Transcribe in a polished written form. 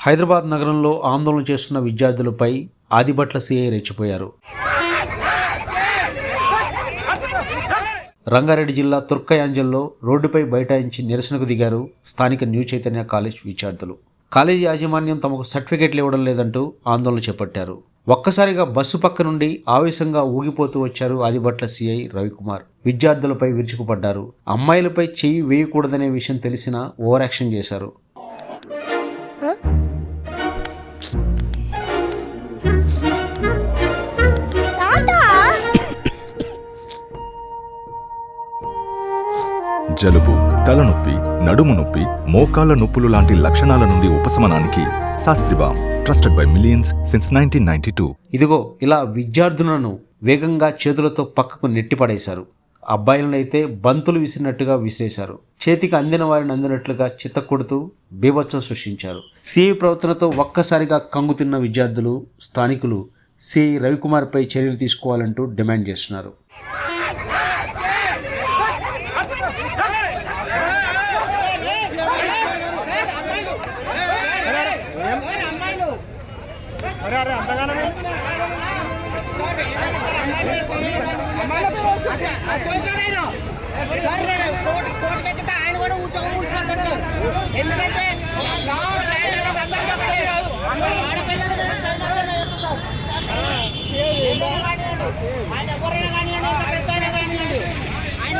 హైదరాబాద్ నగరంలో ఆందోళన చేస్తున్న విద్యార్థులపై ఆదిబట్ల సీఐ రెచ్చిపోయారు. రంగారెడ్డి జిల్లా తుర్కయాంజల్లో రోడ్డుపై బైఠాయించి నిరసనకు దిగారు స్థానిక న్యూ చైతన్య కాలేజ్ విద్యార్థులు. కాలేజీ యాజమాన్యం తమకు సర్టిఫికెట్లు ఇవ్వడం లేదంటూ ఆందోళన చేపట్టారు. ఒక్కసారిగా బస్సు పక్క నుండి ఆవేశంగా ఊగిపోతూ వచ్చారు ఆదిబట్ల సీఐ రవికుమార్. విద్యార్థులపై విరుచుకుపడ్డారు. అమ్మాయిలపై చెయ్యి వేయకూడదనే విషయం తెలిసినా ఓవర్ యాక్షన్ చేశారు. జలుబు, తలనొప్పి, నడుము నొప్పి, మోకాళ్ల నొప్పులు లాంటి లక్షణాల నుండి ఉపశమనానికి శాస్త్రిబామ్, ట్రస్టెడ్ బై మిలియన్స్ సిన్స్ 1992. ఇదిగో ఇలా విద్యార్థులను వేగంగా చేతులతో పక్కకు నెట్టిపడేశారు. అబ్బాయిలనైతే బంతులు విసిరినట్టుగా విసిరేశారు. చేతికి అందిన వారిని అందినట్లుగా చిత్తకొడుతూ బీభత్సం సృష్టించారు. సిఐ ప్రవర్తనతో ఒక్కసారిగా కంగుతిన్న విద్యార్థులు, స్థానికులు సిఐ రవికుమార్పై చర్యలు తీసుకోవాలంటూ డిమాండ్ చేస్తున్నారు. ఎందుకంటే ఆయన ఎవరైనా కానివ్వండి, ఎంత పెద్ద అయినా కానివ్వండి, ఆయన